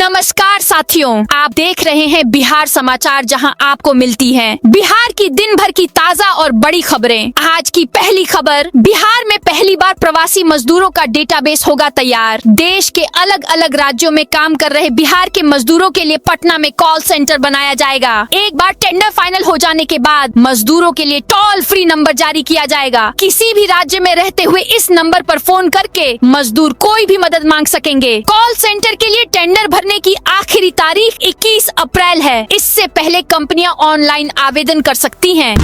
नमस्कार साथियों, आप देख रहे हैं बिहार समाचार, जहां आपको मिलती हैं बिहार की दिन भर की ताजा और बड़ी खबरें। आज की पहली खबर, बिहार में पहली बार प्रवासी मजदूरों का डेटाबेस होगा तैयार। देश के अलग अलग राज्यों में काम कर रहे बिहार के मजदूरों के लिए पटना में कॉल सेंटर बनाया जाएगा। एक बार टेंडर फाइनल हो जाने के बाद मजदूरों के लिए टोल फ्री नंबर जारी किया जाएगा। किसी भी राज्य में रहते हुए इस नंबर पर फोन करके मजदूर कोई भी मदद मांग सकेंगे। कॉल सेंटर के लिए टेंडर भरने की आखिरी तारीख 21 अप्रैल है। इससे पहले कंपनियां ऑनलाइन आवेदन कर सकती हैं।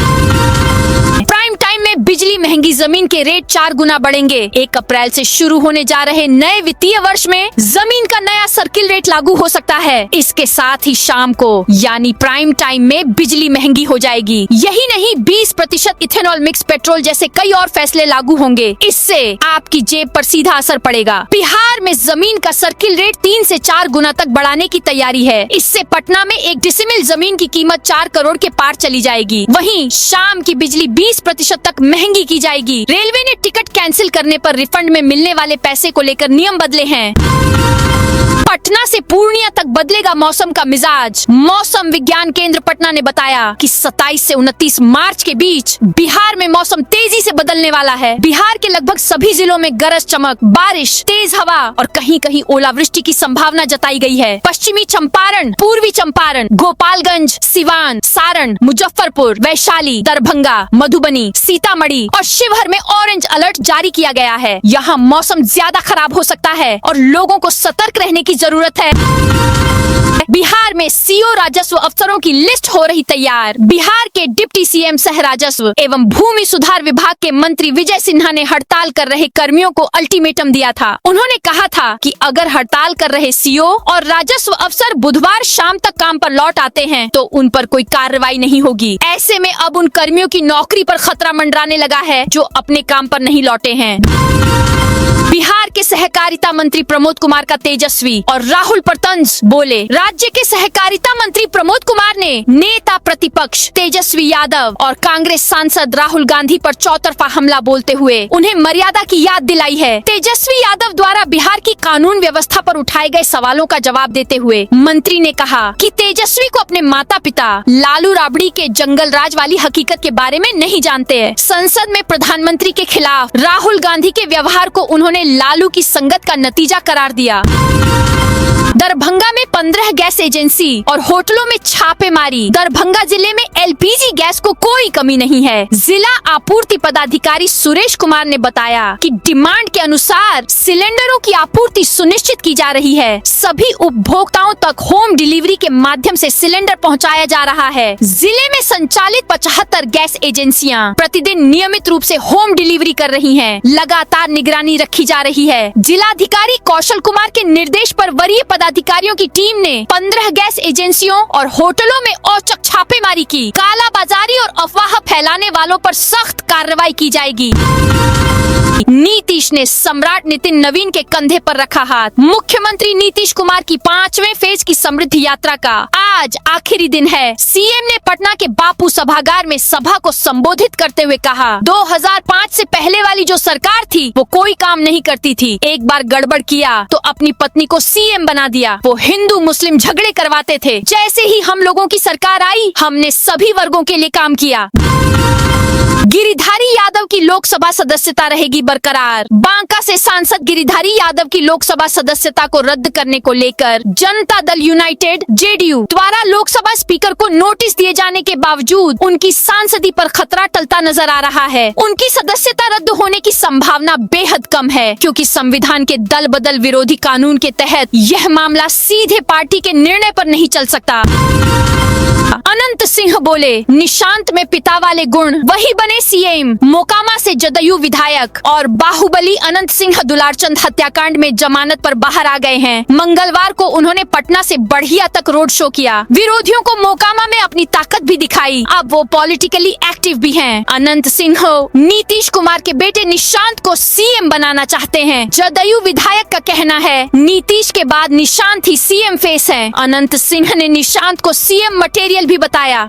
प्राइम टाइम में बिजली महंगी, जमीन के रेट 4 गुना बढ़ेंगे। 1 अप्रैल से शुरू होने जा रहे नए वित्तीय वर्ष में जमीन का नया सर्किल रेट लागू हो सकता है। इसके साथ ही शाम को यानी प्राइम टाइम में बिजली महंगी हो जाएगी। यही नहीं, 20% इथेनॉल मिक्स पेट्रोल जैसे कई और फैसले लागू होंगे। इससे आपकी जेब पर सीधा असर पड़ेगा। बिहार में जमीन का सर्किल रेट 3 से 4 गुना तक बढ़ाने की तैयारी है। इससे पटना में 1 डिसिमिल जमीन की कीमत 4 करोड़ के पार चली जाएगी। वहीं शाम की बिजली 20% तक महंगी की जाएगी। रेलवे ने टिकट कैंसिल करने पर रिफंड में मिलने वाले पैसे को लेकर नियम बदले हैं। पटना से पूर्णिया तक बदलेगा मौसम का मिजाज। मौसम विज्ञान केंद्र पटना ने बताया कि 27 से 29 मार्च के बीच बिहार में मौसम तेजी से बदलने वाला है। बिहार के लगभग सभी जिलों में गरज चमक, बारिश, तेज हवा और कहीं कहीं ओलावृष्टि की संभावना जताई गई है। पश्चिमी चंपारण, पूर्वी चंपारण, गोपालगंज, सिवान, सारण, मुजफ्फरपुर, वैशाली, दरभंगा, मधुबनी, सीतामढ़ी और शिवहर में ऑरेंज अलर्ट जारी किया गया है। यहाँ मौसम ज्यादा खराब हो सकता है और लोगों को सतर्क रहने की जरूरत है। बिहार में सीओ राजस्व अफसरों की लिस्ट हो रही तैयार। बिहार के डिप्टी सीएम सह राजस्व एवं भूमि सुधार विभाग के मंत्री विजय सिन्हा ने हड़ताल कर रहे कर्मियों को अल्टीमेटम दिया था। उन्होंने कहा था कि अगर हड़ताल कर रहे सीओ और राजस्व अफसर बुधवार शाम तक काम पर लौट आते हैं तो उन पर कोई कार्रवाई नहीं होगी। ऐसे में अब उन कर्मियों की नौकरी पर खतरा मंडराने लगा है जो अपने काम पर नहीं लौटे हैं। बिहार के सहकारिता मंत्री प्रमोद कुमार का तेजस्वी और राहुल पर तंज बोले। राज्य के सहकारिता मंत्री प्रमोद कुमार ने नेता प्रतिपक्ष तेजस्वी यादव और कांग्रेस सांसद राहुल गांधी पर चौतरफा हमला बोलते हुए उन्हें मर्यादा की याद दिलाई है। तेजस्वी यादव द्वारा बिहार की कानून व्यवस्था पर उठाए गए सवालों का जवाब देते हुए मंत्री ने कहा कि तेजस्वी को अपने माता पिता लालू राबड़ी के जंगल राज वाली हकीकत के बारे में नहीं जानते हैं। संसद में प्रधानमंत्री के खिलाफ राहुल गांधी के व्यवहार को उन्होंने लालू की संगत का नतीजा करार दिया। दरभंगा में 15 गैस एजेंसी और होटलों में छापेमारी। दरभंगा जिले में एलपीजी गैस को कोई कमी नहीं है। जिला आपूर्ति पदाधिकारी सुरेश कुमार ने बताया कि डिमांड के अनुसार सिलेंडरों की आपूर्ति सुनिश्चित की जा रही है। सभी उपभोक्ताओं तक होम डिलीवरी के माध्यम से सिलेंडर पहुंचाया जा रहा है। जिले में संचालित 75 गैस एजेंसियां प्रतिदिन नियमित रूप से होम डिलीवरी कर रही हैं। लगातार निगरानी रखी जा रही है। जिलाधिकारी कौशल कुमार के निर्देश पर वरीय पदाधिकारियों की टीम ने 15 गैस एजेंसियों और होटलों में औचक छापेमारी की। कालाबाजारी और अफवाह फैलाने वालों पर सख्त कार्रवाई की जाएगी। नीतीश ने सम्राट नितिन नवीन के कंधे पर रखा हाथ। मुख्यमंत्री नीतीश कुमार की 5वें फेज की समृद्धि यात्रा का आज आखिरी दिन है। सीएम ने पटना के बापू सभागार में सभा को संबोधित करते हुए कहा, 2005 से पहले वाली जो सरकार थी वो कोई काम नहीं करती थी। एक बार गड़बड़ किया तो अपनी पत्नी को सीएम बना दिया। वो हिंदू मुस्लिम झगड़े करवाते थे। जैसे ही हम लोगों की सरकार आई, हमने सभी वर्गों के लिए काम किया। गिरिधारी यादव की लोकसभा सदस्यता रहेगी बरकरार। बांका से सांसद गिरिधारी यादव की लोकसभा सदस्यता को रद्द करने को लेकर जनता दल यूनाइटेड जेडीयू द्वारा लोकसभा स्पीकर को नोटिस दिए जाने के बावजूद उनकी सांसदी पर खतरा टलता नजर आ रहा है। उनकी सदस्यता रद्द होने की संभावना बेहद कम है, क्योंकि संविधान के दल बदल विरोधी कानून के तहत यह मामला सीधे पार्टी के निर्णय पर नहीं चल सकता। अनंत सिंह बोले, निशांत में पिता वाले गुण, वही बने सीएम। मोकामा से जदयू विधायक और बाहुबली अनंत सिंह दुलारचंद हत्याकांड में जमानत पर बाहर आ गए हैं। मंगलवार को उन्होंने पटना से बढ़िया तक रोड शो किया। विरोधियों को मोकामा में अपनी ताकत भी दिखाई। अब वो पॉलिटिकली एक्टिव भी हैं। अनंत सिंह नीतीश कुमार के बेटे निशांत को सीएम बनाना चाहते हैं। जदयू विधायक का कहना है, नीतीश के बाद निशांत ही सीएम फेस है। अनंत सिंह ने निशांत को सीएम मटेरियल भी बताया।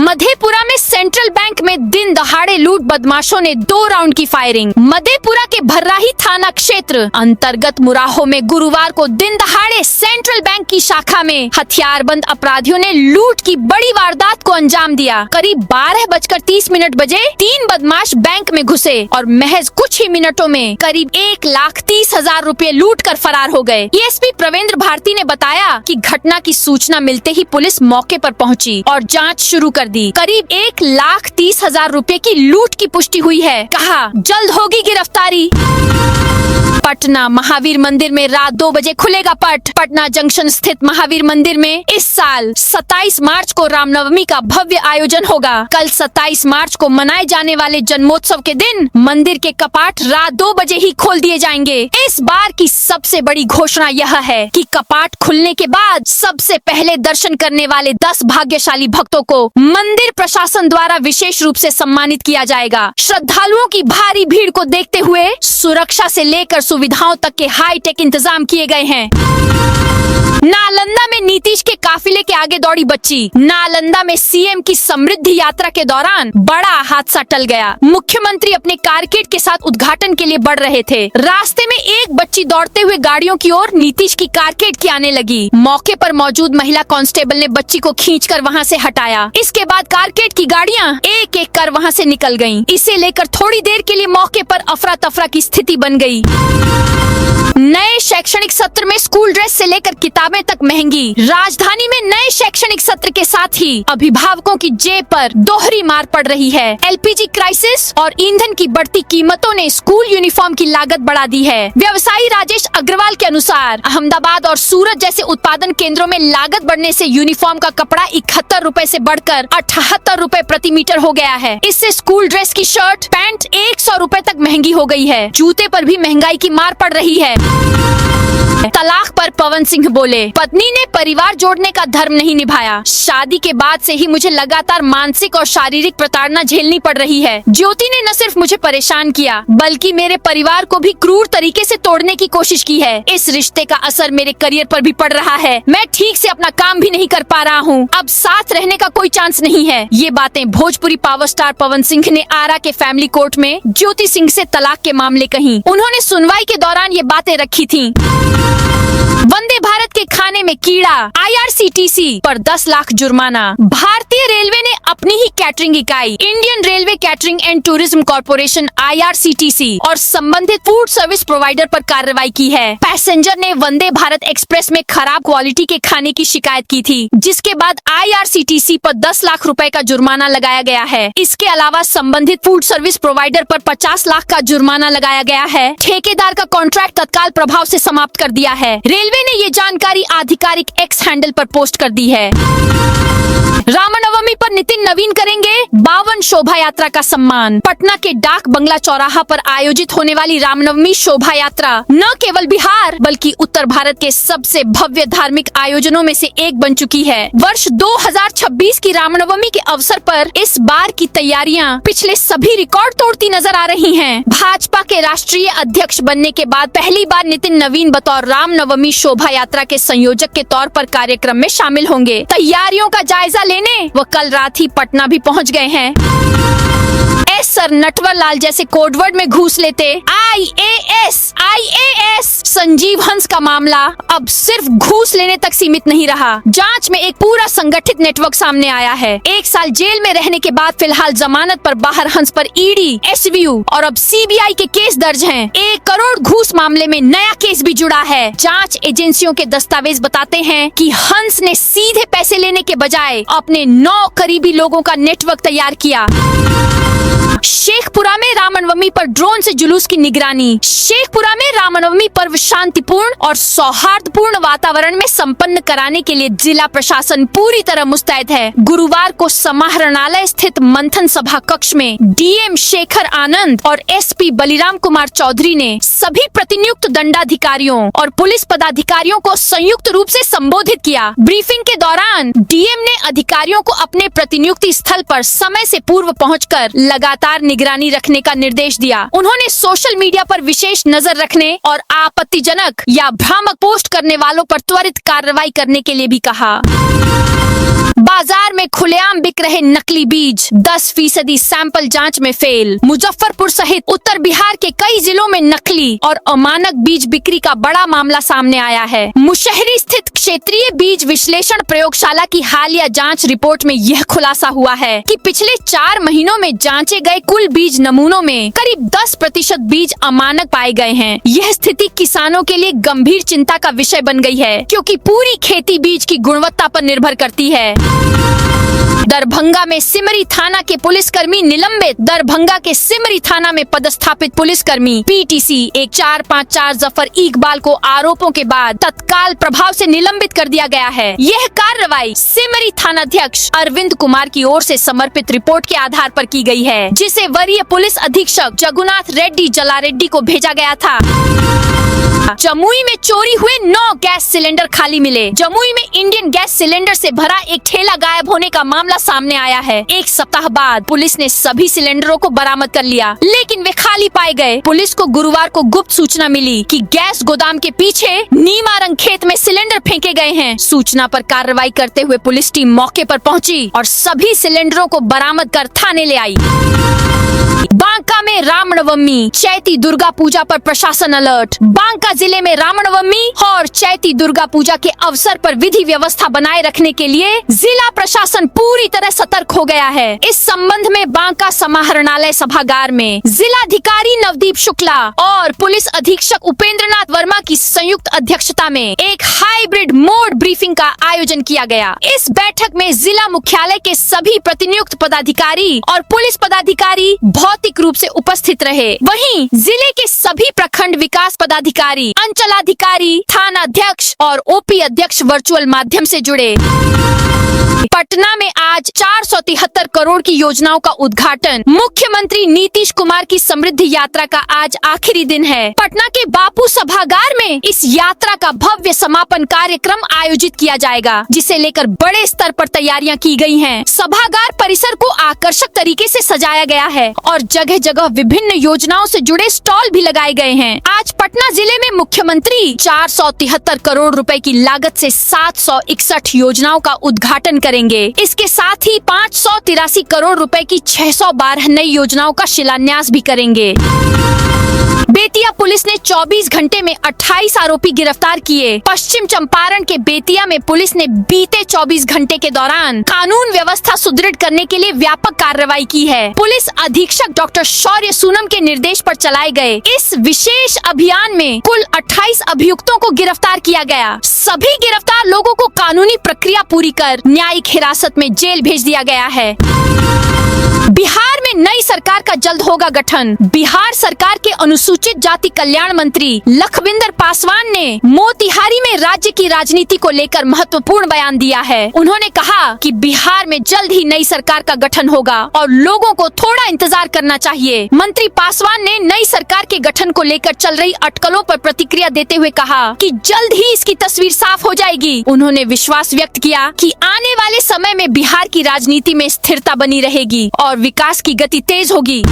मधेपुरा में सेंट्रल बैंक में दिन दहाड़े लूट, बदमाशों ने 2 राउंड की फायरिंग। मधेपुरा के भर्राही थाना क्षेत्र अंतर्गत मुराहो में गुरुवार को दिन दहाड़े सेंट्रल बैंक की शाखा में हथियारबंद अपराधियों ने लूट की बड़ी वारदात को अंजाम दिया। करीब 12:30 बजे 3 बदमाश बैंक में घुसे और महज कुछ ही मिनटों में करीब 1,30,000 रुपए लूट कर फरार हो गए। एसपी प्रवेंद्र भारती ने बताया कि घटना की सूचना मिलते ही पुलिस मौके पर पहुंची और जांच शुरू कर दी। करीब 1,30,000 रुपए की लूट की पुष्टि हुई है। कहा जल्द होगी गिरफ्तारी। पटना महावीर मंदिर में रात 2 बजे खुलेगा पट। पटना जंक्शन स्थित महावीर मंदिर में इस साल 27 मार्च को रामनवमी का भव्य आयोजन होगा। कल 27 मार्च को मनाए जाने वाले जन्मोत्सव के दिन मंदिर के कपाट रात 2 बजे ही खोल दिए जाएंगे। इस बार की सबसे बड़ी घोषणा यह है कि कपाट खुलने के बाद सबसे पहले दर्शन करने वाले 10 भाग्यशाली भक्तों को मंदिर प्रशासन द्वारा विशेष रूप से सम्मानित किया जाएगा। श्रद्धालुओं की भारी भीड़ को देखते हुए सुरक्षा से लेकर सुविधाओं तक के हाईटेक इंतजाम किए गए हैं। नालंदा में नीतीश के काफिले के आगे दौड़ी बच्ची। नालंदा में सीएम की समृद्धि यात्रा के दौरान बड़ा हादसा टल गया। मुख्यमंत्री अपने कारकेड के साथ उद्घाटन के लिए बढ़ रहे थे। रास्ते में एक बच्ची दौड़ते हुए गाड़ियों की ओर नीतीश की कारकेड की आने लगी। मौके पर मौजूद महिला कांस्टेबल ने बच्ची को खींचकर वहां से हटाया। इसके बाद कारकेड की गाड़ियां एक एक कर वहां से निकल गयी। इसे लेकर थोड़ी देर के लिए मौके पर अफरा तफरा की स्थिति बन गयी। नए शैक्षणिक सत्र में स्कूल ड्रेस से लेकर किताबें तक महंगी। राजधानी में नए शैक्षणिक सत्र के साथ ही अभिभावकों की जेब पर दोहरी मार पड़ रही है। एलपीजी क्राइसिस और ईंधन की बढ़ती कीमतों ने स्कूल यूनिफॉर्म की लागत बढ़ा दी है। व्यवसायी राजेश अग्रवाल के अनुसार अहमदाबाद और सूरत जैसे उत्पादन केंद्रों में लागत बढ़ने से यूनिफॉर्म का कपड़ा 71 रुपए से बढ़कर 78 रुपए प्रति मीटर हो गया है। इससे स्कूल ड्रेस की शर्ट पैंट 100 रुपए तक महंगी हो गई है। जूते पर भी महंगाई की मार पड़ रही है। तलाक पर पवन सिंह बोले, पत्नी ने परिवार जोड़ने का धर्म नहीं निभाया। शादी के बाद से ही मुझे लगातार मानसिक और शारीरिक प्रताड़ना झेलनी पड़ रही है। ज्योति ने न सिर्फ मुझे परेशान किया बल्कि मेरे परिवार को भी क्रूर तरीके से तोड़ने की कोशिश की है। इस रिश्ते का असर मेरे करियर पर भी पड़ रहा है। मैं ठीक से अपना काम भी नहीं कर पा रहा हूँ। अब साथ रहने का कोई चांस नहीं है। ये बातें भोजपुरी पावर स्टार पवन सिंह ने आरा के फैमिली कोर्ट में ज्योति सिंह से तलाक के मामले कही। उन्होंने सुनवाई के दौरान ये बातें रखी थी। वंदे भारत के खाने में कीड़ा, आईआरसीटीसी पर 10 लाख जुर्माना। भारतीय रेलवे ने अपनी ही कैटरिंग इकाई Indian railway catering and tourism corporation IRCTC और संबंधित फूड सर्विस प्रोवाइडर पर कार्रवाई की है। पैसेंजर ने वंदे भारत एक्सप्रेस में खराब क्वालिटी के खाने की शिकायत की थी, जिसके बाद आईआरसीटीसी पर 10 लाख रुपए का जुर्माना लगाया गया है। इसके अलावा संबंधित फूड सर्विस प्रोवाइडर पर 50 लाख का जुर्माना लगाया गया है। ठेकेदार का कॉन्ट्रैक्ट तत्काल प्रभाव से समाप्त कर दिया है। रेलवे ने ये जानकारी आधिकारिक एक्स हैंडल पर पोस्ट कर दी है। रामनवमी पर नितिन नवीन करेंगे 52 शोभा यात्रा का सम्मान। पटना के डाक बंगला चौराहा पर आयोजित होने वाली रामनवमी शोभा यात्रा न केवल बिहार बल्कि उत्तर भारत के सबसे भव्य धार्मिक आयोजनों में से एक बन चुकी है। वर्ष 2026 की रामनवमी के अवसर पर इस बार की तैयारियां पिछले सभी रिकॉर्ड तोड़ती नजर आ रही हैं। भाजपा के राष्ट्रीय अध्यक्ष बनने के बाद पहली बार नितिन नवीन बतौर रामनवमी शोभा यात्रा के संयोजक के तौर पर कार्यक्रम में शामिल होंगे। तैयारियों का जायजा लेने वो कल रात ही पटना भी पहुंच गए हैं। सर नटवर लाल जैसे कोडवर्ड में घूस लेते आईएएस संजीव हंस का मामला अब सिर्फ घूस लेने तक सीमित नहीं रहा। जांच में एक पूरा संगठित नेटवर्क सामने आया है। 1 साल जेल में रहने के बाद फिलहाल जमानत पर बाहर हंस पर ईडी, एसवीयू और अब सीबीआई के केस दर्ज हैं। 1 करोड़ घूस मामले में नया केस भी जुड़ा है। जांच एजेंसियों के दस्तावेज बताते हैं कि हंस ने सीधे पैसे लेने के बजाय अपने 9 करीबी लोगों का नेटवर्क तैयार किया। शेखपुरा में रामनवमी पर ड्रोन से जुलूस की निगरानी। शेखपुरा में रामनवमी पर्व शांतिपूर्ण और सौहार्दपूर्ण वातावरण में संपन्न कराने के लिए जिला प्रशासन पूरी तरह मुस्तैद है। गुरुवार को समाहरणालय स्थित मंथन सभा कक्ष में डीएम शेखर आनंद और एसपी बलिराम कुमार चौधरी ने सभी प्रतिनियुक्त दंडाधिकारियों और पुलिस पदाधिकारियों को संयुक्त रूप से संबोधित किया। ब्रीफिंग के दौरान डीएम ने अधिकारियों को अपने प्रतिनियुक्ति स्थल पर समय से पूर्व पहुंचकर लगातार निगरानी रखने का निर्देश दिया। उन्होंने सोशल मीडिया पर विशेष नजर रखने और आपत्तिजनक या भ्रामक पोस्ट करने वालों पर त्वरित कार्रवाई करने के लिए भी कहा। बाजार में खुलेआम बिक रहे नकली बीज, 10% सैंपल जांच में फेल। मुजफ्फरपुर सहित उत्तर बिहार के कई जिलों में नकली और अमानक बीज बिक्री का बड़ा मामला सामने आया है। मुशहरी स्थित क्षेत्रीय बीज विश्लेषण प्रयोगशाला की हालिया जांच रिपोर्ट में यह खुलासा हुआ है कि पिछले 4 महीनों में जांचे गए कुल बीज नमूनों में करीब 10% बीज अमानक पाए गए हैं। यह स्थिति किसानों के लिए गंभीर चिंता का विषय बन गई है, क्योंकि पूरी खेती बीज की गुणवत्ता पर निर्भर करती है। दरभंगा में सिमरी थाना के पुलिसकर्मी निलंबित। दरभंगा के सिमरी थाना में पदस्थापित पुलिसकर्मी पीटीसी 1454 जफर इकबाल को आरोपों के बाद तत्काल प्रभाव से निलंबित कर दिया गया है। यह कार्रवाई सिमरी थानाध्यक्ष अरविंद कुमार की ओर से समर्पित रिपोर्ट के आधार पर की गई है, जिसे वरीय पुलिस अधीक्षक जगुनाथ रेड्डी जलारेड्डी को भेजा गया था। जमुई में चोरी हुए 9 गैस सिलेंडर खाली मिले। जमुई में इंडियन गैस सिलेंडर से भरा एक ठेला गायब होने का मामला सामने आया है। 1 सप्ताह बाद पुलिस ने सभी सिलेंडरों को बरामद कर लिया, लेकिन वे खाली पाए गए। पुलिस को गुरुवार को गुप्त सूचना मिली कि गैस गोदाम के पीछे नीमारंग खेत में सिलेंडर फेंके गए हैं। सूचना पर कार्रवाई करते हुए पुलिस टीम मौके पर पहुंची और सभी सिलेंडरों को बरामद कर थाने ले आई। बांका में रामनवमी, चैती दुर्गा पूजा पर प्रशासन अलर्ट। बांका जिले में रामनवमी और चैती दुर्गा पूजा के अवसर पर विधि व्यवस्था बनाए रखने के लिए जिला प्रशासन पूरी तरह सतर्क हो गया है। इस संबंध में बांका समाहरणालय सभागार में जिलाधिकारी नवदीप शुक्ला और पुलिस अधीक्षक उपेंद्रनाथ वर्मा की संयुक्त अध्यक्षता में एक हाइब्रिड मोड ब्रीफिंग का आयोजन किया गया। इस बैठक में जिला मुख्यालय के सभी प्रतिनियुक्त पदाधिकारी और पुलिस पदाधिकारी भौतिक रूप से उपस्थित रहे। वहीं जिले के सभी प्रखंड विकास पदाधिकारी, अंचलाधिकारी, थाना अध्यक्ष और ओपी अध्यक्ष वर्चुअल माध्यम से जुड़े। पटना में आज 473 करोड़ की योजनाओं का उद्घाटन। मुख्यमंत्री नीतीश कुमार की समृद्धि यात्रा का आज आखिरी दिन है। पटना के बापू सभागार में इस यात्रा का भव्य समापन कार्यक्रम आयोजित किया जाएगा, जिसे लेकर बड़े स्तर पर तैयारियां की गई हैं। सभागार परिसर को आकर्षक तरीके से सजाया गया है और जगह जगह विभिन्न योजनाओं से जुड़े स्टॉल भी लगाए गए हैं। आज पटना जिले में मुख्यमंत्री 473 करोड़ रुपए की लागत से 761 योजनाओं का उद्घाटन करेंगे। इसके साथ ही 583 करोड़ रुपए की 612 नई योजनाओं का शिलान्यास भी करेंगे। बेतिया पुलिस ने 24 घंटे में 28 आरोपी गिरफ्तार किए। पश्चिम चंपारण के बेतिया में पुलिस ने बीते 24 घंटे के दौरान कानून व्यवस्था सुदृढ़ करने के लिए व्यापक कार्रवाई की है। पुलिस अधीक्षक डॉक्टर शौर्य सूनम के निर्देश पर चलाए गए इस विशेष अभियान में कुल 28 अभियुक्तों को गिरफ्तार किया गया। सभी गिरफ्तार लोगों को कानूनी प्रक्रिया पूरी कर न्यायिक हिरासत में जेल भेज दिया गया है। बिहार में नई सरकार का जल्द होगा गठन। बिहार सरकार के अनुसूचित जाति कल्याण मंत्री लखविंदर पासवान ने मोतिहारी में राज्य की राजनीति को लेकर महत्वपूर्ण बयान दिया है। उन्होंने कहा कि बिहार में जल्द ही नई सरकार का गठन होगा और लोगों को थोड़ा इंतजार करना चाहिए। मंत्री पासवान ने नई सरकार के गठन को लेकर चल रही अटकलों पर प्रतिक्रिया देते हुए कहा कि जल्द ही इसकी तस्वीर साफ हो जाएगी। उन्होंने विश्वास व्यक्त किया कि आने वाले समय में बिहार की राजनीति में स्थिरता बनी रहेगी और विकास की गति तेज होगी।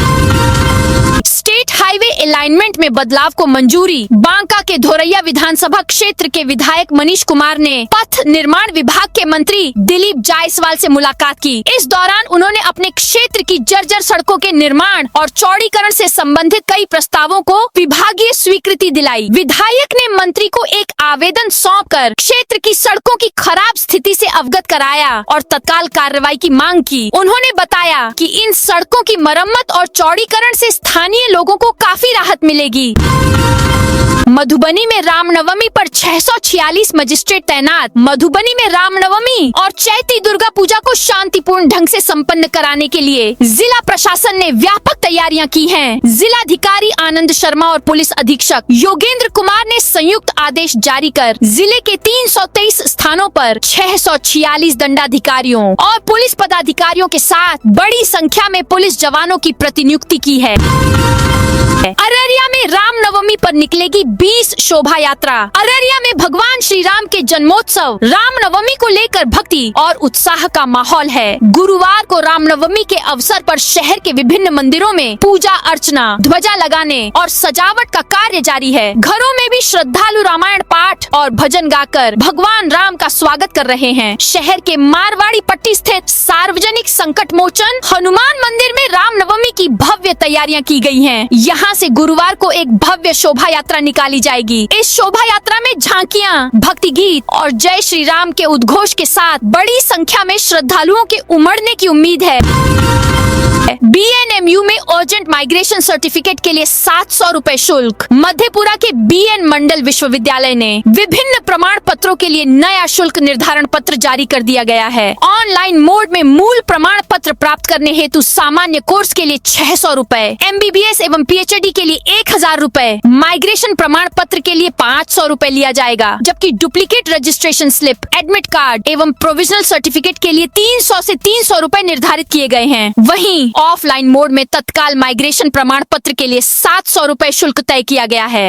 स्टेट हाईवे अलाइनमेंट में बदलाव को मंजूरी। बांका के धोरैया विधानसभा क्षेत्र के विधायक मनीष कुमार ने पथ निर्माण विभाग के मंत्री दिलीप जायसवाल से मुलाकात की। इस दौरान उन्होंने अपने क्षेत्र की जर्जर सड़कों के निर्माण और चौड़ीकरण से संबंधित कई प्रस्तावों को विभागीय स्वीकृति दिलाई। विधायक ने मंत्री को एक आवेदन सौंपकर क्षेत्र की सड़कों की खराब स्थिति से अवगत कराया और तत्काल कार्रवाई की मांग की। उन्होंने बताया कि इन सड़कों की मरम्मत और चौड़ीकरण से स्थानीय लोगों को काफी राहत मिलेगी। मधुबनी में रामनवमी पर 646 मजिस्ट्रेट तैनात। मधुबनी में रामनवमी और चैती दुर्गा पूजा को शांतिपूर्ण ढंग से संपन्न कराने के लिए जिला प्रशासन ने व्यापक तैयारियां की हैं। जिलाधिकारी आनंद शर्मा और पुलिस अधीक्षक योगेंद्र कुमार ने संयुक्त आदेश जारी कर जिले के 323 स्थानों पर 646 दंडाधिकारियों और पुलिस पदाधिकारियों के साथ बड़ी संख्या में पुलिस जवानों की प्रतिनियुक्ति की है। अररिया में में रामनवमी पर निकलेगी 20 शोभा यात्रा। अररिया में भगवान श्री राम के जन्मोत्सव रामनवमी को लेकर भक्ति और उत्साह का माहौल है। गुरुवार को रामनवमी के अवसर पर शहर के विभिन्न मंदिरों में पूजा अर्चना, ध्वजा लगाने और सजावट का कार्य जारी है। घरों में भी श्रद्धालु रामायण पाठ और भजन गाकर भगवान राम का स्वागत कर रहे हैं। शहर के मारवाड़ी पट्टी स्थित सार्वजनिक संकट मोचन हनुमान मंदिर में रामनवमी की भव्य तैयारियां की गई हैं। यहाँ से गुरुवार को एक भव्य शोभा यात्रा निकाली जाएगी। इस शोभा यात्रा में झांकियां, भक्ति गीत और जय श्री राम के उद्घोष के साथ बड़ी संख्या में श्रद्धालुओं के उमड़ने की उम्मीद है। BNMU में अर्जेंट माइग्रेशन सर्टिफिकेट के लिए 700 रुपए शुल्क। मधेपुरा के BN मंडल विश्वविद्यालय ने विभिन्न प्रमाण पत्रों के लिए नया शुल्क निर्धारण पत्र जारी कर दिया गया है। ऑनलाइन मोड में मूल प्रमाण पत्र प्राप्त करने हेतु सामान्य कोर्स के लिए 600 रुपए, MBBS एवं PhD के लिए 1000 रुपए, माइग्रेशन प्रमाण पत्र के लिए 500 रुपए लिया जाएगा, जबकि duplicate registration slip, admit card एवं प्रोविजनल सर्टिफिकेट के लिए 300 से 300 रुपए निर्धारित किए गए हैं। वहीं ऑफलाइन मोड में तत्काल माइग्रेशन प्रमाण पत्र के लिए 700 रुपए शुल्क तय किया गया है।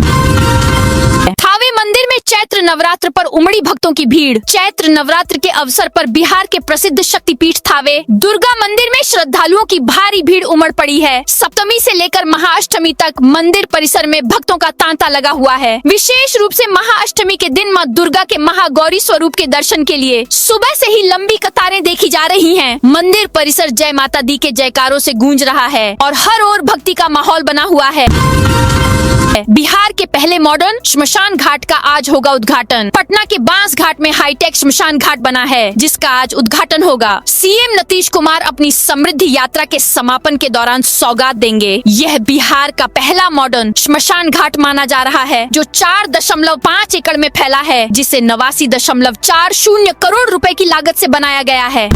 थावे मंदिर में चैत्र नवरात्र पर उमड़ी भक्तों की भीड़। चैत्र नवरात्र के अवसर पर बिहार के प्रसिद्ध शक्तिपीठ थावे दुर्गा मंदिर में श्रद्धालुओं की भारी भीड़ उमड़ पड़ी है। सप्तमी से लेकर महाअष्टमी तक मंदिर परिसर में भक्तों का तांता लगा हुआ है। विशेष रूप से महाअष्टमी के दिन मां दुर्गा के महागौरी स्वरूप के दर्शन के लिए सुबह से ही लंबी कतारें देखी जा रही हैं। मंदिर परिसर जय माता दी के जयकारों से गूंज रहा है और हर ओर भक्ति का माहौल बना हुआ है। बिहार के पहले मॉडर्न श्मशान घाट का आज होगा उद्घाटन। पटना के बांस घाट में हाईटेक श्मशान घाट बना है, जिसका आज उद्घाटन होगा। CM नीतीश कुमार अपनी समृद्धि यात्रा के समापन के दौरान सौगात देंगे। यह बिहार का पहला मॉडर्न श्मशान घाट माना जा रहा है, जो 4.5 एकड़ में फैला है, जिसे 89.40 करोड़ रुपए की लागत से बनाया गया है।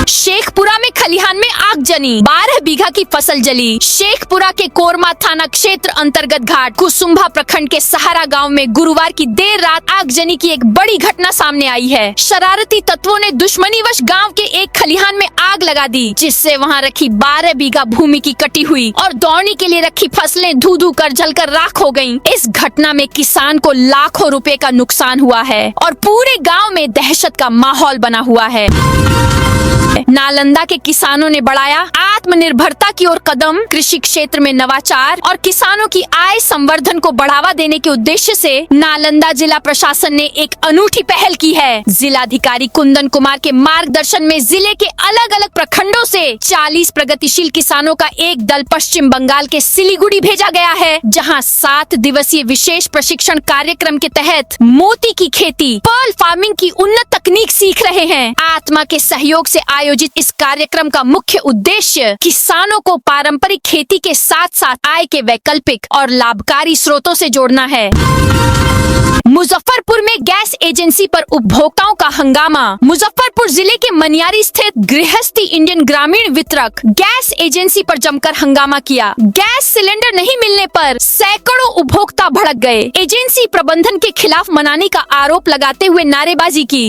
शेखपुरा में खलिहान में आग जनी, 12 बीघा की फसल जली। शेखपुरा के कोरमा थाना क्षेत्र अंतर्गत घाट कुसुम्भा प्रखंड के सहारा गांव में गुरुवार की देर रात आगजनी की एक बड़ी घटना सामने आई है। शरारती तत्वों ने दुश्मनीवश गांव के एक खलिहान में आग लगा दी, जिससे वहां रखी 12 बीघा भूमि की कटी हुई और दौड़ने के लिए रखी फसलें धू धू कर जलकर राख हो गयीं। इस घटना में किसान को लाखों रुपए का नुकसान हुआ है और पूरे गाँव में दहशत का माहौल बना हुआ है। नालंदा के किसानों ने बढ़ाया आत्मनिर्भरता की ओर कदम। कृषि क्षेत्र में नवाचार और किसानों की आय संवर्धन को बढ़ावा देने के उद्देश्य से नालंदा जिला प्रशासन ने एक अनूठी पहल की है। जिलाधिकारी कुंदन कुमार के मार्गदर्शन में जिले के अलग अलग प्रखंडों से 40 प्रगतिशील किसानों का एक दल पश्चिम बंगाल के सिलीगुड़ी भेजा गया है, जहां 7 दिवसीय विशेष प्रशिक्षण कार्यक्रम के तहत मोती की खेती, पर्ल फार्मिंग की उन्नत तकनीक सीख रहे हैं। आत्मा के सहयोग से आयोजित इस कार्यक्रम का मुख्य उद्देश्य किसानों को पारंपरिक खेती के साथ साथ आय के वैकल्पिक और लाभकारी स्रोतों से जोड़ना है। मुजफ्फरपुर में गैस एजेंसी पर उपभोक्ताओं का हंगामा। मुजफ्फरपुर जिले के मनियारी स्थित गृहस्थी इंडियन ग्रामीण वितरक गैस एजेंसी पर जमकर हंगामा किया। गैस सिलेंडर नहीं मिलने पर सैकड़ों उपभोक्ता भड़क गए। एजेंसी प्रबंधन के खिलाफ मनाने का आरोप लगाते हुए नारेबाजी की।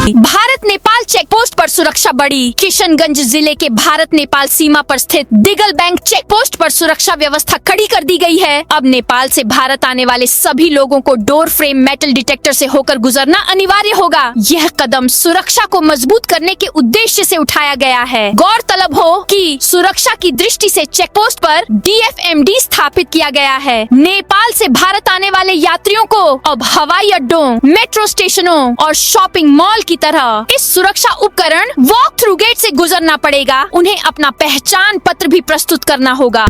भारत नेपाल चेक पोस्ट पर सुरक्षा बढ़ी। किशनगंज जिले के भारत नेपाल सीमा पर स्थित दिगल बैंक चेक पोस्ट पर सुरक्षा व्यवस्था कड़ी कर दी गई है। अब नेपाल से भारत आने वाले सभी लोगों को डोर फ्रेम मेटल डिटेक्टर से होकर गुजरना अनिवार्य होगा। यह कदम सुरक्षा को मजबूत करने के उद्देश्य से उठाया गया है। गौरतलब हो कि सुरक्षा की दृष्टि से चेक पोस्ट पर DFMD स्थापित किया गया है। नेपाल से भारत आने वाले यात्रियों को अब हवाई अड्डों, मेट्रो स्टेशनों और शॉपिंग मॉल की तरह इस सुरक्षा उपकरण वॉक थ्रू गेट से गुजरना पड़ेगा। उन्हें अपना पहचान पत्र भी प्रस्तुत करना होगा।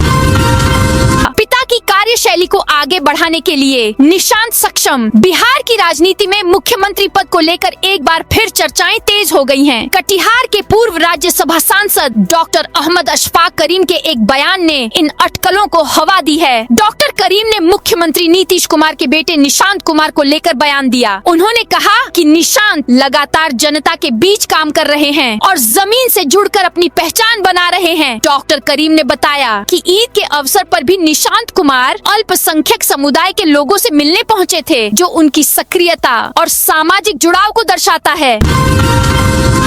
पिता की कार्यशैली को आगे बढ़ाने के लिए निशांत सक्षम। बिहार की राजनीति में मुख्यमंत्री पद को लेकर एक बार फिर चर्चाएं तेज हो गई हैं। कटिहार के पूर्व राज्यसभा सांसद डॉक्टर अहमद अशफाक करीम के एक बयान ने इन अटकलों को हवा दी है। डॉक्टर करीम ने मुख्यमंत्री नीतीश कुमार के बेटे निशांत कुमार को लेकर बयान दिया। उन्होंने कहा कि निशांत लगातार जनता के बीच काम कर रहे हैं और जमीन से जुड़कर अपनी पहचान बना रहे हैं। डॉक्टर करीम ने बताया कि ईद के अवसर पर भी निशांत कुमार अल्पसंख्यक समुदाय के लोगों से मिलने पहुंचे थे, जो उनकी सक्रियता और सामाजिक जुड़ाव को दर्शाता है।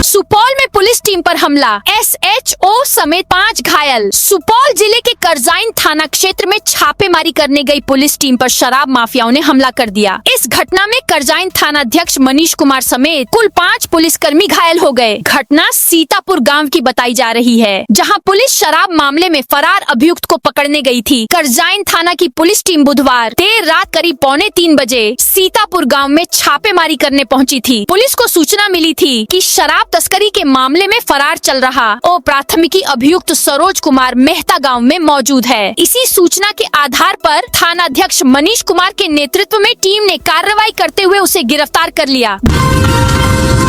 सुपौल में पुलिस टीम पर हमला, SHO समेत 5 घायल। सुपौल जिले के करजाइन थाना क्षेत्र में छापेमारी करने गई पुलिस टीम पर शराब माफियाओं ने हमला कर दिया। इस घटना में करजाइन थाना अध्यक्ष मनीष कुमार समेत कुल 5 पुलिसकर्मी घायल हो गए। घटना सीतापुर गांव की बताई जा रही है, जहां पुलिस शराब मामले में फरार अभियुक्त को पकड़ने गई थी। करजाइन थाना की पुलिस टीम बुधवार देर रात करीब 2:45 बजे सीतापुर गाँव में छापेमारी करने पहुँची थी। पुलिस को सूचना मिली थी कि शराब तस्करी के मामले में फरार चल रहा प्राथमिकी अभियुक्त सरोज कुमार मेहता गांव में मौजूद है। इसी सूचना के आधार पर थाना अध्यक्ष मनीष कुमार के नेतृत्व में टीम ने कार्रवाई करते हुए उसे गिरफ्तार कर लिया।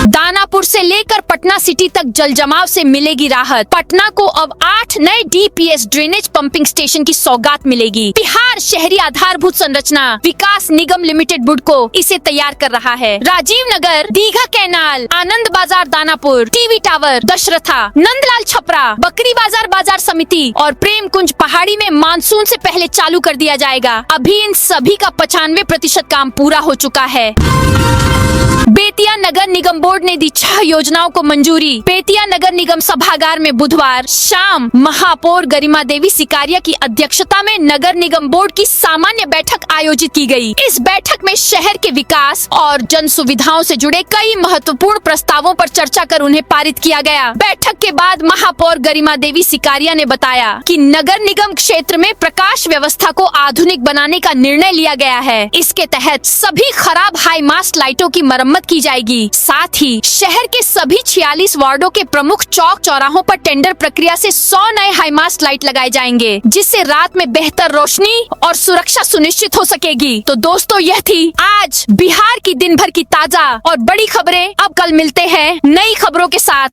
दानापुर से लेकर पटना सिटी तक जल जमाव से मिलेगी राहत। पटना को अब 8 नए DPS ड्रेनेज पंपिंग स्टेशन की सौगात मिलेगी। बिहार शहरी आधारभूत संरचना विकास निगम लिमिटेड बुडको इसे तैयार कर रहा है। राजीव नगर, दीघा कैनाल, आनंद बाजार दानापुर, टीवी टावर दशरथा, नंदलाल छपरा, बकरी बाजार बाजार समिति और प्रेम कुंज पहाड़ी में मानसून से पहले चालू कर दिया जाएगा। अभी इन सभी का 95% काम पूरा हो चुका है। बेतिया नगर निगम बोर्ड ने दी 6 योजनाओं को मंजूरी। बेतिया नगर निगम सभागार में बुधवार शाम महापौर गरिमा देवी सिकारिया की अध्यक्षता में नगर निगम बोर्ड की सामान्य बैठक आयोजित की गई। इस बैठक में शहर के विकास और जन सुविधाओं से जुड़े कई महत्वपूर्ण प्रस्तावों पर चर्चा कर उन्हें पारित किया गया। बैठक के बाद महापौर गरिमा देवी सिकारिया ने बताया कि नगर निगम क्षेत्र में प्रकाश व्यवस्था को आधुनिक बनाने का निर्णय लिया गया है। इसके तहत सभी खराब हाई मास्ट लाइटों की मरम्मत की जाएगी। साथ ही शहर के सभी 46 वार्डों के प्रमुख चौक चौराहों पर टेंडर प्रक्रिया से 100 नए हाईमास्ट लाइट लगाए जाएंगे, जिससे रात में बेहतर रोशनी और सुरक्षा सुनिश्चित हो सकेगी। तो दोस्तों, यह थी आज बिहार की दिन भर की ताजा और बड़ी खबरें। अब कल मिलते हैं नई खबरों के साथ।